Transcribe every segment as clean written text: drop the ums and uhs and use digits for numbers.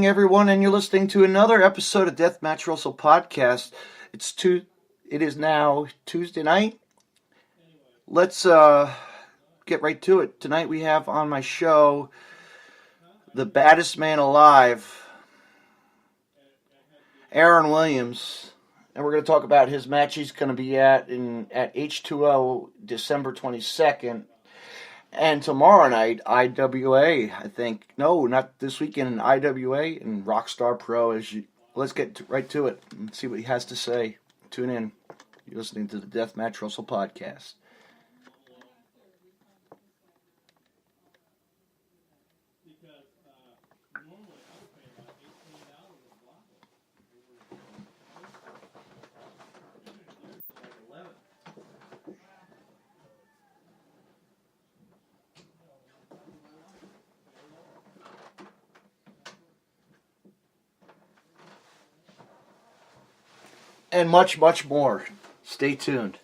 evening, everyone, and you're listening to another episode of Deathmatch Wrestle Podcast. It is now Tuesday night. Let's get right to it. Tonight we have on my show the baddest man alive, AaronWilliams, and we're going to talk about his match he's going to be at H20 December 22nd. And tomorrow night, IWA, I think. No, not this weekend, IWA and Rockstar Pro. Let's get right to it and see what he has to say. Tune in. You're listening to the Deathmatch Wrestle Podcast. And much, much more. Stay tuned.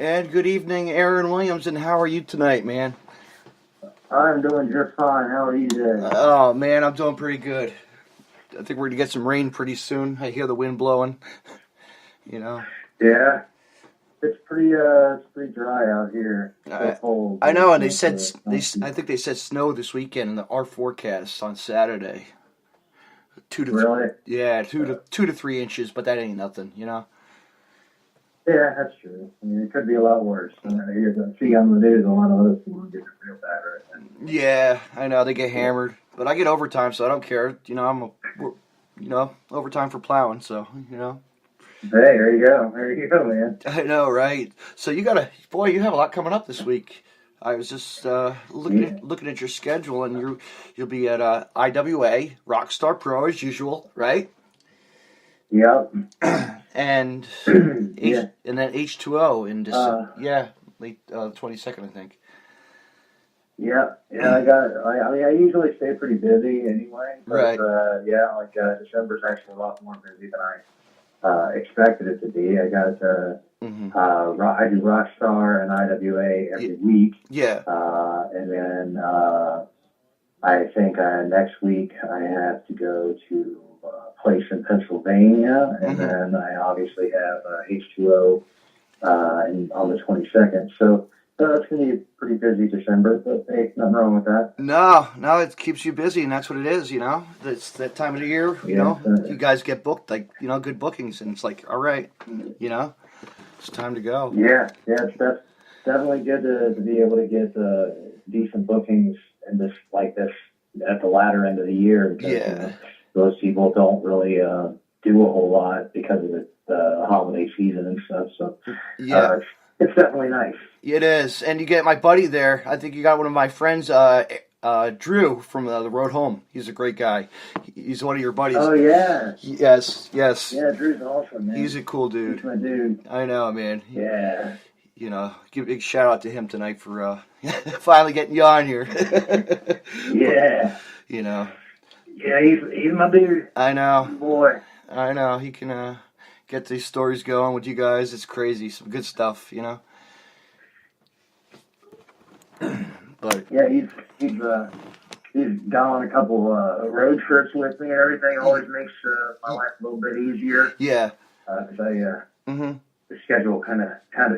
And good evening, AaronWilliams, and how are you tonight, man? I'm doing just fine. How are you today? Oh, man, I'm doing pretty good. I think we're going to get some rain pretty soon. I hear the wind blowing, you know. Yeah. It's pretty dry out here. It's cold. I know, and I think they said snow this weekend in our forecast on Saturday. Really? Yeah, 2 to 3 inches, but that ain't nothing, you know. Yeah, that's true. I mean, it could be a lot worse. I see on the news a lot of other people getting real bad right now. Yeah, I know they get hammered, but I get overtime, so I don't care. You know, overtime for plowing, so you know. Hey, there you go, man. I know, right? So you have a lot coming up this week. I was just looking at your schedule, and you'll be at IWA Rockstar Pro as usual, right? Yep. And yeah. And then H20 in December. Late 22nd, I think. Yeah. I usually stay pretty busy anyway. But, right. December's actually a lot more busy than I expected it to be. I got I do Rockstar and IWA every week. Yeah. And then I think next week I have to go to a place in Pennsylvania, and then I obviously have H20 on the 22nd. So it's going to be a pretty busy December, but hey, nothing wrong with that. No, it keeps you busy, and that's what it is, you know. It's that time of the year, you know. You guys get booked, like, you know, good bookings, and it's like, all right, you know, it's time to go. Yeah, it's definitely good to be able to get decent bookings and this at the latter end of the year. Because, you know, those people don't really do a whole lot because of the holiday season and stuff. So it's definitely nice. It is, and you get my buddy there. I think you got one of my friends, Drew from the Road Home. He's a great guy. He's one of your buddies. Oh yeah. Yes. Yeah, Drew's awesome, man. He's a cool dude. He's my dude. I know, man. Yeah. You know, give a big shout out to him tonight for finally getting you on here. Yeah. You know. Yeah, he's my dude. I know. Boy. I know. He can get these stories going with you guys. It's crazy. Some good stuff, you know. But yeah, he's gone on a couple road trips with me and everything. Always makes my life a little bit easier. Yeah. the schedule kind of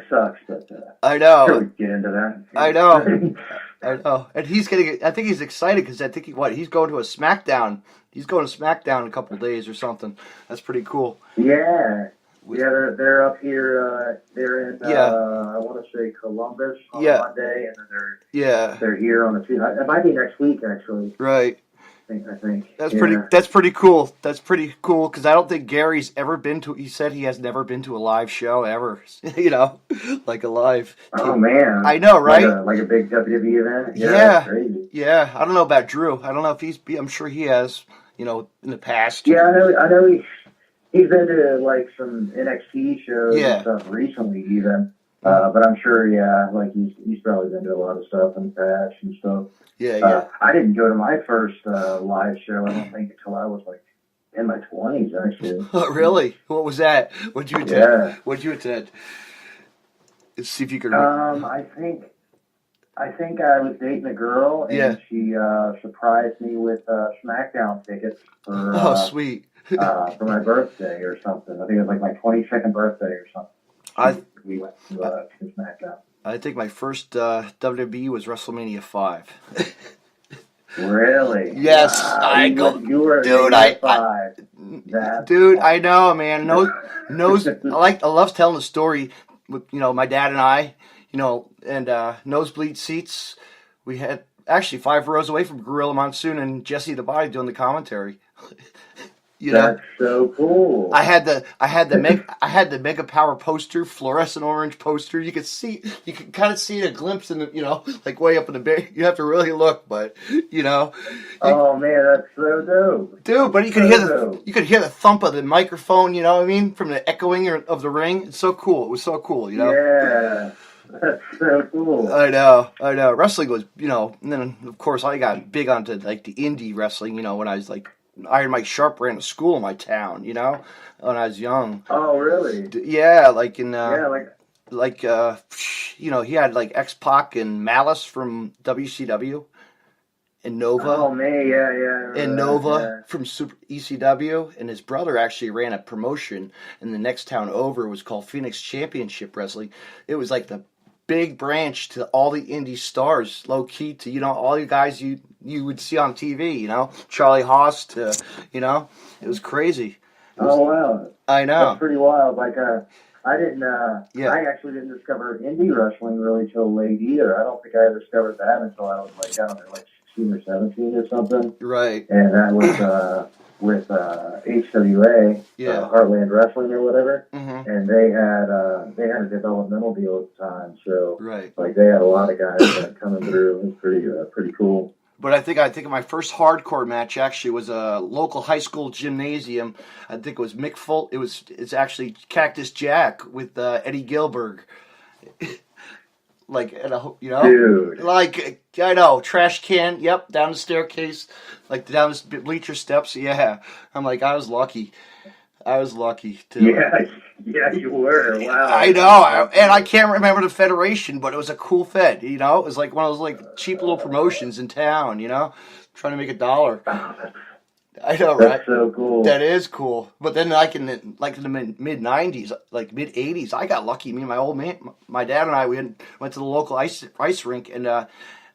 sucks, but I know. sure we can get into that. I know. I know. And he's getting. I think he's excited because I think he's going to a SmackDown. He's going to SmackDown in a couple of days or something. That's pretty cool. Yeah. Yeah, they're up here. They're in. I want to say Columbus on Monday, and then they're here on the Tuesday. It might be next week, actually. Right. I think. That's pretty cool. That's pretty cool because I don't think Gary's ever been to. He said he has never been to a live show ever. Like a live. Oh man. I know, right? Like a big WWE event. Yeah. That's crazy. Yeah. I don't know about Drew. I don't know if I'm sure he has. In the past. Yeah, I know. He's been to like some NXT shows and stuff recently, even. But I'm sure, like he's probably been to a lot of stuff in the past and stuff. Yeah. I didn't go to my first live show, I don't think, until I was like in my 20s, actually. Oh, really? What was that? What'd you attend? Yeah. What'd you attend? Let's see if you could. I think I was dating a girl, and she surprised me with SmackDown tickets for. Sweet. For my birthday or something. I think it was like my 22nd birthday or something. We went to SmackDown. I think my first WWE was WrestleMania 5. Really? Yes, wow. You were dude. Dude, I know, man. Knows. I love telling the story with my dad and I. And nosebleed seats. We had actually 5 rows away from Gorilla Monsoon and Jesse the Body doing the commentary. That's so cool. I had the Mega Power poster, fluorescent orange poster. You could kind of see a glimpse in the, like way up in the bay. You have to really look, but Oh man, that's so dope, dude. But you could hear the thump of the microphone. You know what I mean, from the echoing of the ring. It's so cool. It was so cool. Yeah. That's so cool. I know. Wrestling was, and then of course I got big onto like the indie wrestling. When I was like. Iron Mike Sharp ran a school in my town, when I was young. Oh, really? Yeah, like in, he had like X-Pac and Malice from WCW and Nova. Oh, man, yeah. And Nova from Super ECW, and his brother actually ran a promotion in the next town over. It was called Phoenix Championship Wrestling. It was like the big branch to all the indie stars, low key to all you guys you would see on TV, Charlie Haas to, it was crazy. Oh wow! I know. That's pretty wild. Like I didn't. I actually didn't discover indie wrestling really till late either. I don't think I discovered that until I was like 16 or 17 or something. Right. And that was with HWA, Heartland Wrestling or whatever, and they had a developmental deal at the time, so like they had a lot of guys coming through. It was pretty cool. But I think my first hardcore match actually was a local high school gymnasium. I think it was Mick Full. It's actually Cactus Jack with Eddie Gilbert. Like dude. Like I know, trash can. Yep, down the staircase, like down the bleacher steps. Yeah, I'm like I was lucky. To. Yeah, you were. Wow. I know, and I can't remember the federation, but it was a cool fed. It was like one of those like cheap little promotions in town. Trying to make $1. I know, right? That's so cool. That is cool. But then, like in the mid '90s, like mid '80s, I got lucky. Me and my old man, my dad and I, we went to the local ice rink, and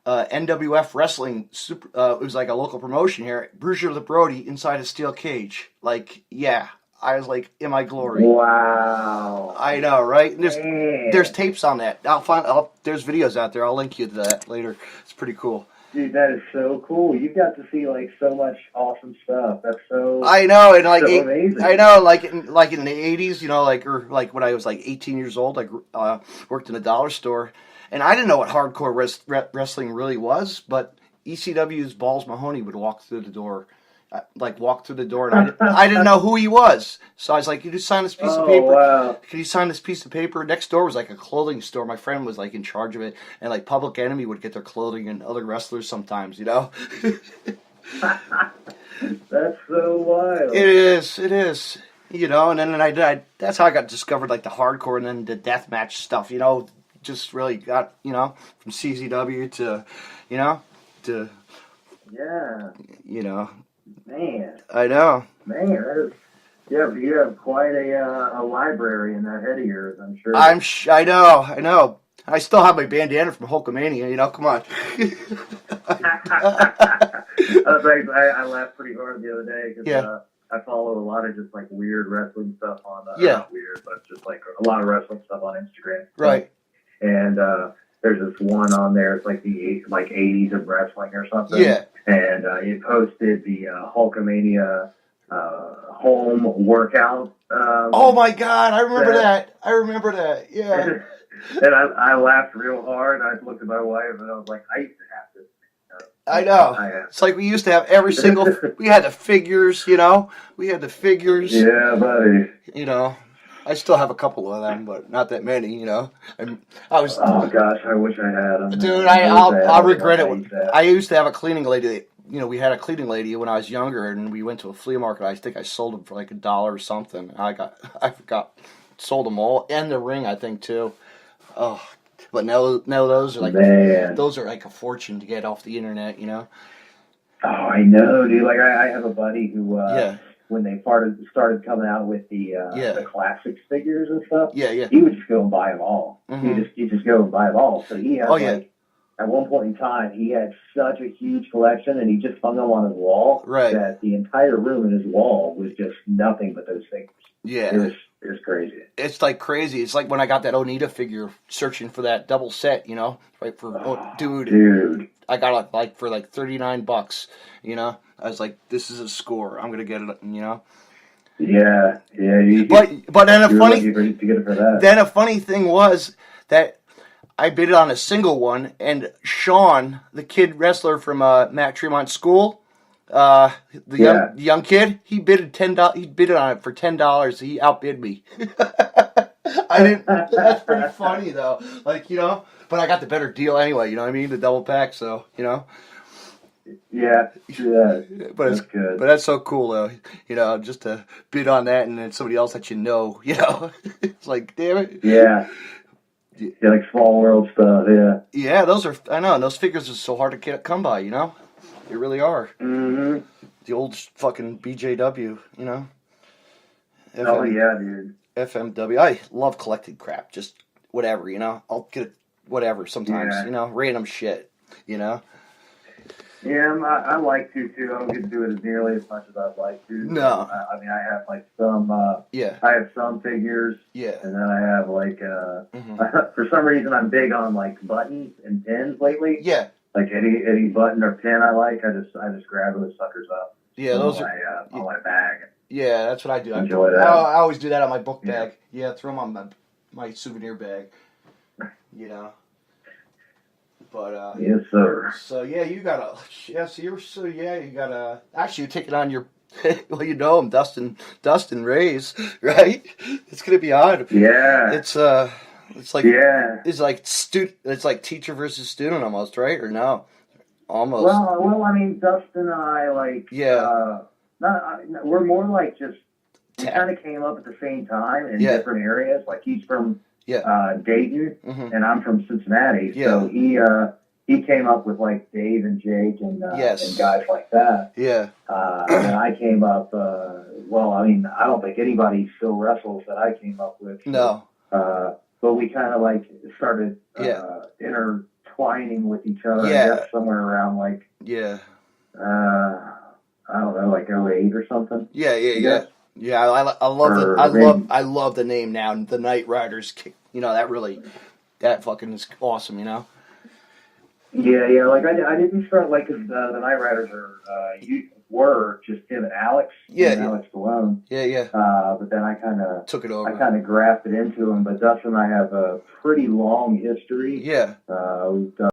NWF Wrestling. It was like a local promotion here. Bruiser the Brody inside a steel cage. Like, yeah, I was like in my glory. Wow. I know, right? And there's tapes on that. There's videos out there. I'll link you to that later. It's pretty cool. Dude, that is so cool. You got to see like so much awesome stuff. That's so. I know, and like so amazing. I know, like in the '80s, like when I was like 18 years old, I worked in a dollar store, and I didn't know what hardcore wrestling really was. But ECW's Balls Mahoney would walk through the door, and I didn't know who he was. So I was like, "Could you sign this piece of paper? Wow. Could you sign this piece of paper?" Next door was like a clothing store. My friend was like in charge of it, and like Public Enemy would get their clothing and other wrestlers sometimes, That's so wild. It is. And then that's how I got discovered like the hardcore and then the deathmatch stuff. Just really got from CZW to Yeah. Man. I know. Man, Yeah, but you have quite a library in that head of yours, I'm sure. I know. I still have my bandana from Hulkamania, you know, come on. I laughed pretty hard the other day because I follow a lot of just like weird wrestling stuff on, not weird, but just like a lot of wrestling stuff on Instagram. Right. And there's this one on there, it's like the 80s of wrestling or something. Yeah. And he posted the Hulkamania home workout. Oh my God, I remember that. Yeah. And I laughed real hard. I looked at my wife and I was like, I used to have this. I know. It's like we used to have every single. We had the figures, you know. We had the figures. Yeah, buddy. You know, I still have a couple of them, but not that many. You know, Oh gosh, I wish I had them. Dude, I'll regret it. I used to have a cleaning lady. You know, we had a cleaning lady when I was younger, and we went to a flea market. I think I sold them for like $1 or something. I forgot, sold them all, and the ring, I think too. Oh. But now those are like a fortune to get off the internet, you know. Oh, I know, dude. Like I have a buddy who, when they started coming out with the classics figures and stuff, he would just go and buy them all. Mm-hmm. He'd just go and buy them all. So he had at one point in time, he had such a huge collection, and he just hung them on his wall that the entire room in his wall was just nothing but those figures. Yeah. It was crazy. It's like crazy. It's like when I got that Onita figure, searching for that double set, you know, right dude. I got it like for like $39, you know. I was like, this is a score. I'm gonna get it, you know. Yeah. But then a funny thing was that I bid on a single one, and Sean, the kid wrestler from Matt Tremont's school. The young kid, he bid $10. He bid on it for $10. He outbid me. I didn't. That's pretty funny though. Like, you know, but I got the better deal anyway. You know what I mean? The double pack. So, you know. Yeah. But it's good. But that's so cool though. You know, just to bid on that, and then somebody else that you know. You know, it's like, damn it. Yeah. Yeah, like small world stuff. Yeah. Yeah, those are. I know. And those figures are so hard to come by. You know. They really are. Mm-hmm. The old fucking BJW, you know? Oh, yeah, dude. FMW. I love collecting crap. Just whatever, you know? I'll get whatever sometimes, you know? Random shit, you know? Yeah, I like to, too. I don't get to do it as nearly as much as I'd like to. No. I mean, I have, like, some... I have some figures. Yeah. And then I have, like... for some reason, I'm big on, like, buttons and pins lately. Yeah. Like any button or pin I like, I just grab those suckers up. Yeah, those are on my bag. Yeah, that's what I do. Enjoy that. I always do that on my book bag. Yeah, throw them on my souvenir bag. You know. But yes, sir. So yeah, you gotta. Yeah, you gotta. Actually, you take it on your. Well, you know him, Dustin Ray's, right? It's gonna be odd. Yeah. It's like it's like teacher versus student almost, right? Or no? Almost. Well, I mean, Dustin and I we're more like just we kind of came up at the same time in different areas. Like he's from Dayton, and I'm from Cincinnati. Yeah. So he came up with like Dave and Jake and guys like that. Yeah. And then I came up. I mean, I don't think anybody still wrestles that I came up with. So, no. But we kind of like started intertwining with each other. I guess somewhere around like I don't know, like 08 or something. Yeah. I love the name now. The Night Riders. You know, that fucking is awesome. You know. Yeah. Like I didn't start like because the Night Riders were just him and Alex. And Alex alone. Yeah. But then I kind of took it over. I kind of grafted into him. But Dustin and I have a pretty long history. Yeah. We've done